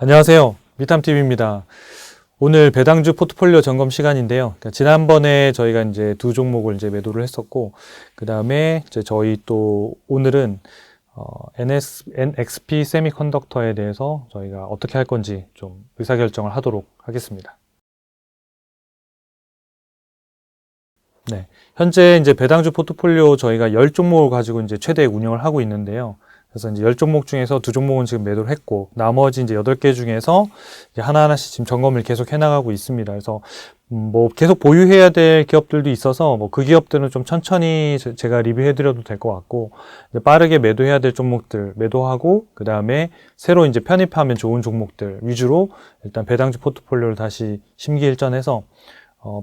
안녕하세요. 미탐TV입니다. 오늘 배당주 포트폴리오 점검 시간인데요. 그러니까 지난번에 저희가 이제 두 종목을 이제 매도를 했었고, 그 다음에 이제 저희 또 오늘은 NXP 세미컨덕터에 대해서 저희가 어떻게 할 건지 좀 의사결정을 하도록 하겠습니다. 네. 현재 이제 배당주 포트폴리오 저희가 10종목을 가지고 이제 최대 운영을 하고 있는데요. 그래서 이제 10종목 중에서 2종목은 지금 매도를 했고, 나머지 이제 8개 중에서 이제 하나하나씩 지금 점검을 계속 해나가고 있습니다. 그래서, 뭐, 계속 보유해야 될 기업들도 있어서, 뭐, 그 기업들은 좀 천천히 제가 리뷰해드려도 될 것 같고, 이제 빠르게 매도해야 될 종목들 매도하고, 그 다음에 새로 이제 편입하면 좋은 종목들 위주로 일단 배당주 포트폴리오를 다시 심기일전해서,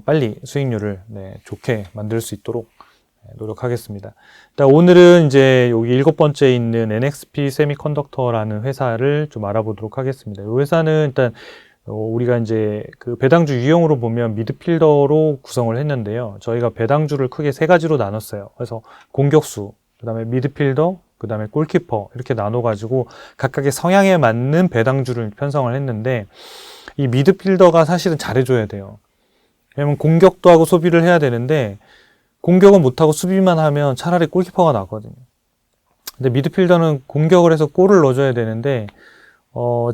빨리 수익률을 좋게 만들 수 있도록 노력하겠습니다. 일단 오늘은 이제 여기 7번째 있는 NXP 세미컨덕터라는 회사를 좀 알아보도록 하겠습니다. 이 회사는 일단 우리가 이제 그 배당주 유형으로 보면 미드필더로 구성을 했는데요. 저희가 배당주를 크게 3가지로 나눴어요. 그래서 공격수, 그 다음에 미드필더, 그 다음에 골키퍼 이렇게 나눠가지고 각각의 성향에 맞는 배당주를 편성을 했는데, 이 미드필더가 사실은 잘해줘야 돼요. 왜냐면 공격도 하고 소비를 해야 되는데 공격은 못하고 수비만 하면 차라리 골키퍼가 낫거든요. 근데 미드필더는 공격을 해서 골을 넣어줘야 되는데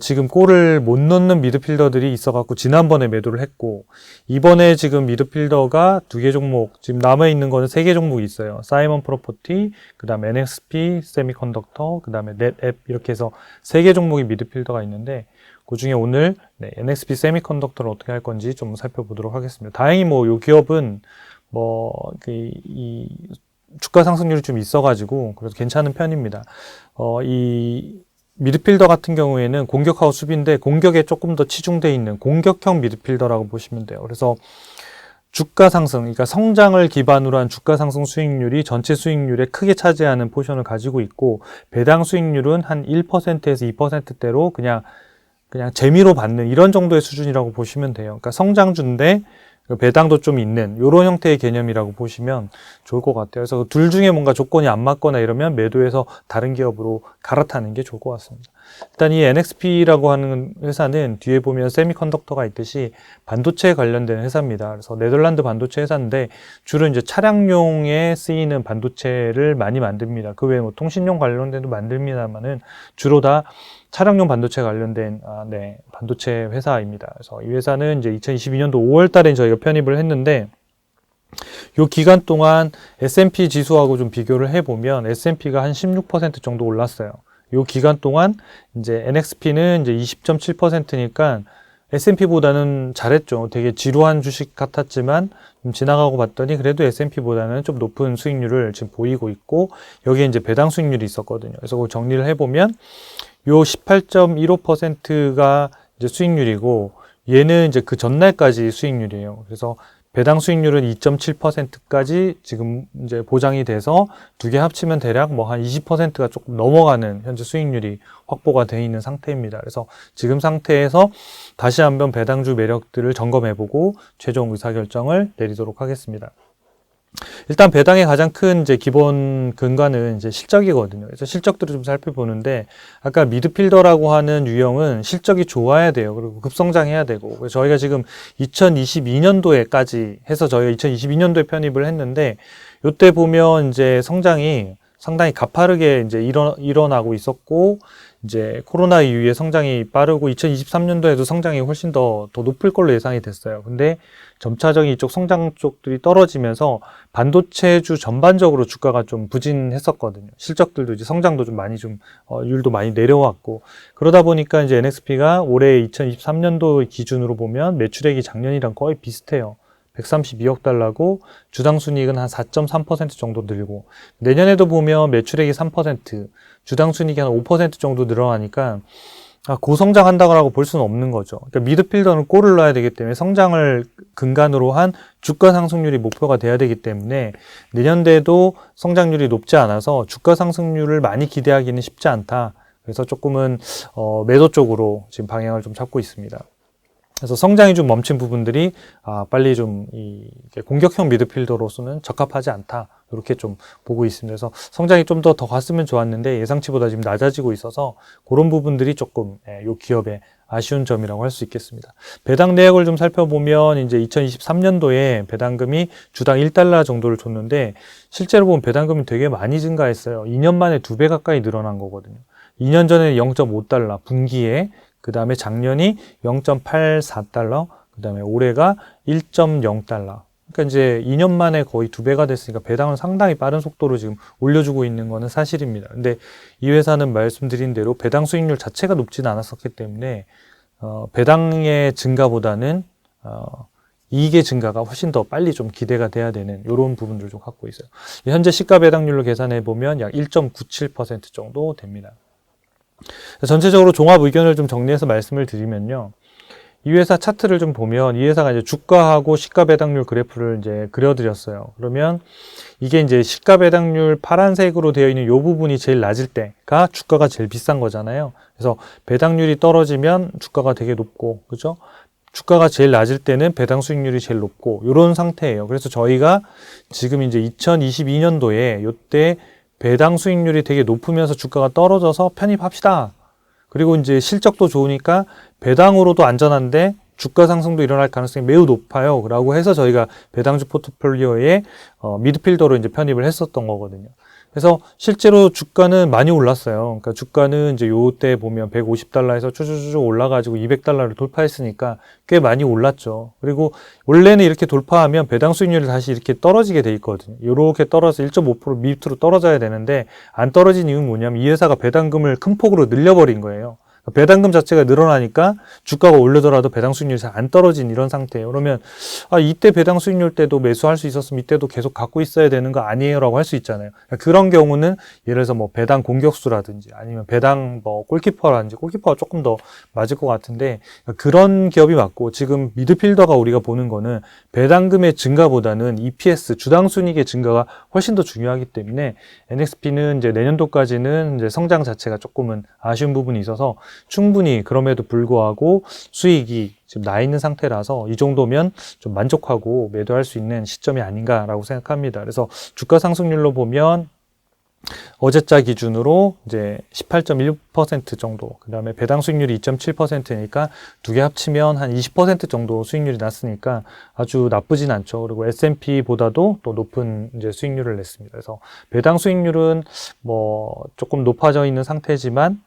지금 골을 못 넣는 미드필더들이 있어갖고 지난번에 매도를 했고, 이번에 지금 미드필더가 2개 종목, 지금 남아있는 거는 3개 종목이 있어요. 사이먼 프로퍼티, 그 다음에 NXP 세미컨덕터, 그 다음에 넷앱 이렇게 해서 3개 종목이 미드필더가 있는데, 그 중에 오늘 NXP 세미컨덕터를 어떻게 할 건지 좀 살펴보도록 하겠습니다. 다행히 뭐 이 기업은 이 주가 상승률이 좀 있어가지고 그래서 괜찮은 편입니다. 이 미드필더 같은 경우에는 공격하고 수비인데 공격에 조금 더 치중되어 있는 공격형 미드필더라고 보시면 돼요. 그래서 주가 상승, 그러니까 성장을 기반으로 한 주가 상승 수익률이 전체 수익률에 크게 차지하는 포션을 가지고 있고, 배당 수익률은 한 1%에서 2%대로 그냥 재미로 받는 이런 정도의 수준이라고 보시면 돼요. 그러니까 성장주인데 배당도 좀 있는 이런 형태의 개념이라고 보시면 좋을 것 같아요. 그래서 둘 중에 뭔가 조건이 안 맞거나 이러면 매도해서 다른 기업으로 갈아타는 게 좋을 것 같습니다. 일단 이 NXP라고 하는 회사는 뒤에 보면 세미컨덕터가 있듯이 반도체에 관련된 회사입니다. 그래서 네덜란드 반도체 회사인데 주로 이제 차량용에 쓰이는 반도체를 많이 만듭니다. 그 외에 뭐 통신용 관련된도 만듭니다만은 주로 다 차량용 반도체 관련된 반도체 회사입니다. 그래서 이 회사는 이제 2022년도 5월 달에 저희가 편입을 했는데, 요 기간 동안 S&P 지수하고 좀 비교를 해보면 S&P가 한 16% 정도 올랐어요. 요 기간 동안 이제 NXP는 이제 20.7%니까 S&P보다는 잘했죠. 되게 지루한 주식 같았지만 좀 지나가고 봤더니 그래도 S&P보다는 좀 높은 수익률을 지금 보이고 있고, 여기에 이제 배당 수익률이 있었거든요. 그래서 그걸 정리를 해보면 요 18.15%가 이제 수익률이고, 얘는 이제 그 전날까지 수익률이에요. 그래서 배당 수익률은 2.7%까지 지금 이제 보장이 돼서 두 개 합치면 대략 뭐 한 20%가 조금 넘어가는 현재 수익률이 확보가 되어 있는 상태입니다. 그래서 지금 상태에서 다시 한번 배당주 매력들을 점검해보고 최종 의사결정을 내리도록 하겠습니다. 일단 배당의 가장 큰 이제 기본 근간은 이제 실적이거든요. 그래서 실적들을 좀 살펴보는데, 아까 미드필더라고 하는 유형은 실적이 좋아야 돼요. 그리고 급성장해야 되고, 그래서 저희가 지금 2022년도에까지 해서 저희가 2022년도에 편입을 했는데, 요때 보면 이제 성장이 상당히 가파르게 이제 일어나고 있었고, 이제 코로나 이후에 성장이 빠르고 2023년도에도 성장이 훨씬 더 높을 걸로 예상이 됐어요. 근데 점차적인 이쪽 성장 쪽들이 떨어지면서 반도체주 전반적으로 주가가 좀 부진했었거든요. 실적들도 이제 성장도 좀 많이 율도 많이 내려왔고, 그러다 보니까 이제 NXP가 올해 2023년도 기준으로 보면 매출액이 작년이랑 거의 비슷해요. 132억 달러고 주당 순이익은 한 4.3% 정도 늘고, 내년에도 보면 매출액이 3%, 주당 순이익이 한 5% 정도 늘어나니까 고성장한다고 볼 수는 없는 거죠. 그러니까 미드필더는 골을 넣어야 되기 때문에 성장을 근간으로 한 주가 상승률이 목표가 돼야 되기 때문에 내년도에도 성장률이 높지 않아서 주가 상승률을 많이 기대하기는 쉽지 않다. 그래서 조금은 매도 쪽으로 지금 방향을 좀 잡고 있습니다. 그래서 성장이 좀 멈춘 부분들이 빨리 좀 공격형 미드필더로서는 적합하지 않다. 이렇게 좀 보고 있습니다. 그래서 성장이 좀 더 갔으면 좋았는데 예상치보다 지금 낮아지고 있어서 그런 부분들이 조금 이 기업의 아쉬운 점이라고 할 수 있겠습니다. 배당 내역을 좀 살펴보면 이제 2023년도에 배당금이 주당 1달러 정도를 줬는데 실제로 보면 배당금이 되게 많이 증가했어요. 2년 만에 2배 가까이 늘어난 거거든요. 2년 전에 0.5달러 분기에, 그 다음에 작년이 0.84달러, 그 다음에 올해가 1.0달러. 그러니까 이제 2년 만에 거의 2배가 됐으니까 배당을 상당히 빠른 속도로 지금 올려주고 있는 거는 사실입니다. 근데 이 회사는 말씀드린 대로 배당 수익률 자체가 높지는 않았었기 때문에 배당의 증가보다는 이익의 증가가 훨씬 더 빨리 좀 기대가 돼야 되는 이런 부분들을 좀 갖고 있어요. 현재 시가 배당률로 계산해 보면 약 1.97% 정도 됩니다. 전체적으로 종합 의견을 좀 정리해서 말씀을 드리면요. 이 회사 차트를 좀 보면 이 회사가 이제 주가하고 시가 배당률 그래프를 이제 그려드렸어요. 그러면 이게 이제 시가 배당률 파란색으로 되어 있는 이 부분이 제일 낮을 때가 주가가 제일 비싼 거잖아요. 그래서 배당률이 떨어지면 주가가 되게 높고, 그죠? 주가가 제일 낮을 때는 배당 수익률이 제일 높고, 이런 상태예요. 그래서 저희가 지금 이제 2022년도에 이때 배당 수익률이 되게 높으면서 주가가 떨어져서 편입합시다. 그리고 이제 실적도 좋으니까 배당으로도 안전한데 주가 상승도 일어날 가능성이 매우 높아요. 라고 해서 저희가 배당주 포트폴리오에 미드필더로 이제 편입을 했었던 거거든요. 그래서 실제로 주가는 많이 올랐어요. 그러니까 주가는 이제 요때 보면 150달러에서 쭉쭉쭉 올라가지고 200달러를 돌파했으니까 꽤 많이 올랐죠. 그리고 원래는 이렇게 돌파하면 배당 수익률이 다시 이렇게 떨어지게 돼 있거든요. 이렇게 떨어져서 1.5% 밑으로 떨어져야 되는데 안 떨어진 이유는 뭐냐면 이 회사가 배당금을 큰 폭으로 늘려버린 거예요. 배당금 자체가 늘어나니까 주가가 오르더라도 배당 수익률이 잘 안 떨어진 이런 상태예요. 그러면 이때 배당 수익률 때도 매수할 수 있었으면 이때도 계속 갖고 있어야 되는 거 아니에요? 라고 할 수 있잖아요. 그런 경우는 예를 들어서 뭐 배당 공격수라든지 아니면 배당 뭐 골키퍼라든지, 골키퍼가 조금 더 맞을 것 같은데 그런 기업이 맞고, 지금 미드필더가 우리가 보는 거는 배당금의 증가보다는 EPS, 주당 순이익의 증가가 훨씬 더 중요하기 때문에 NXP는 이제 내년도까지는 이제 성장 자체가 조금은 아쉬운 부분이 있어서 충분히 그럼에도 불구하고 수익이 지금 나 있는 상태라서 이 정도면 좀 만족하고 매도할 수 있는 시점이 아닌가라고 생각합니다. 그래서 주가 상승률로 보면 어제자 기준으로 이제 18.1% 정도, 그 다음에 배당 수익률이 2.7%니까 두 개 합치면 한 20% 정도 수익률이 났으니까 아주 나쁘진 않죠. 그리고 S&P보다도 또 높은 이제 수익률을 냈습니다. 그래서 배당 수익률은 뭐 조금 높아져 있는 상태지만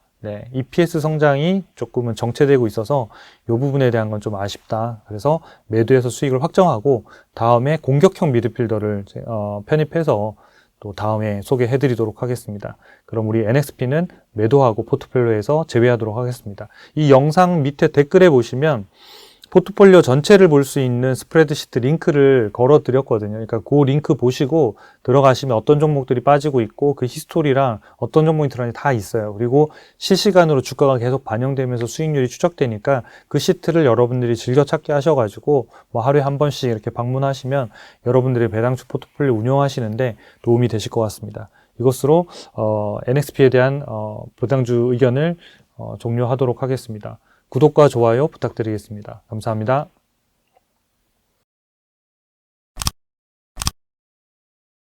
EPS 성장이 조금은 정체되고 있어서 이 부분에 대한 건 좀 아쉽다. 그래서 매도해서 수익을 확정하고 다음에 공격형 미드필더를 편입해서 또 다음에 소개해 드리도록 하겠습니다. 그럼 우리 NXP는 매도하고 포트폴리오에서 제외하도록 하겠습니다. 이 영상 밑에 댓글에 보시면 포트폴리오 전체를 볼 수 있는 스프레드시트 링크를 걸어 드렸거든요. 그러니까 그 링크 보시고 들어가시면 어떤 종목들이 빠지고 있고 그 히스토리랑 어떤 종목이 들어가는지 다 있어요. 그리고 실시간으로 주가가 계속 반영되면서 수익률이 추적되니까 그 시트를 여러분들이 즐겨 찾기 하셔가지고 뭐 하루에 한 번씩 이렇게 방문하시면 여러분들의 배당주 포트폴리오 운영하시는데 도움이 되실 것 같습니다. 이것으로 NXP에 대한 배당주 의견을 종료하도록 하겠습니다. 구독과 좋아요 부탁드리겠습니다. 감사합니다.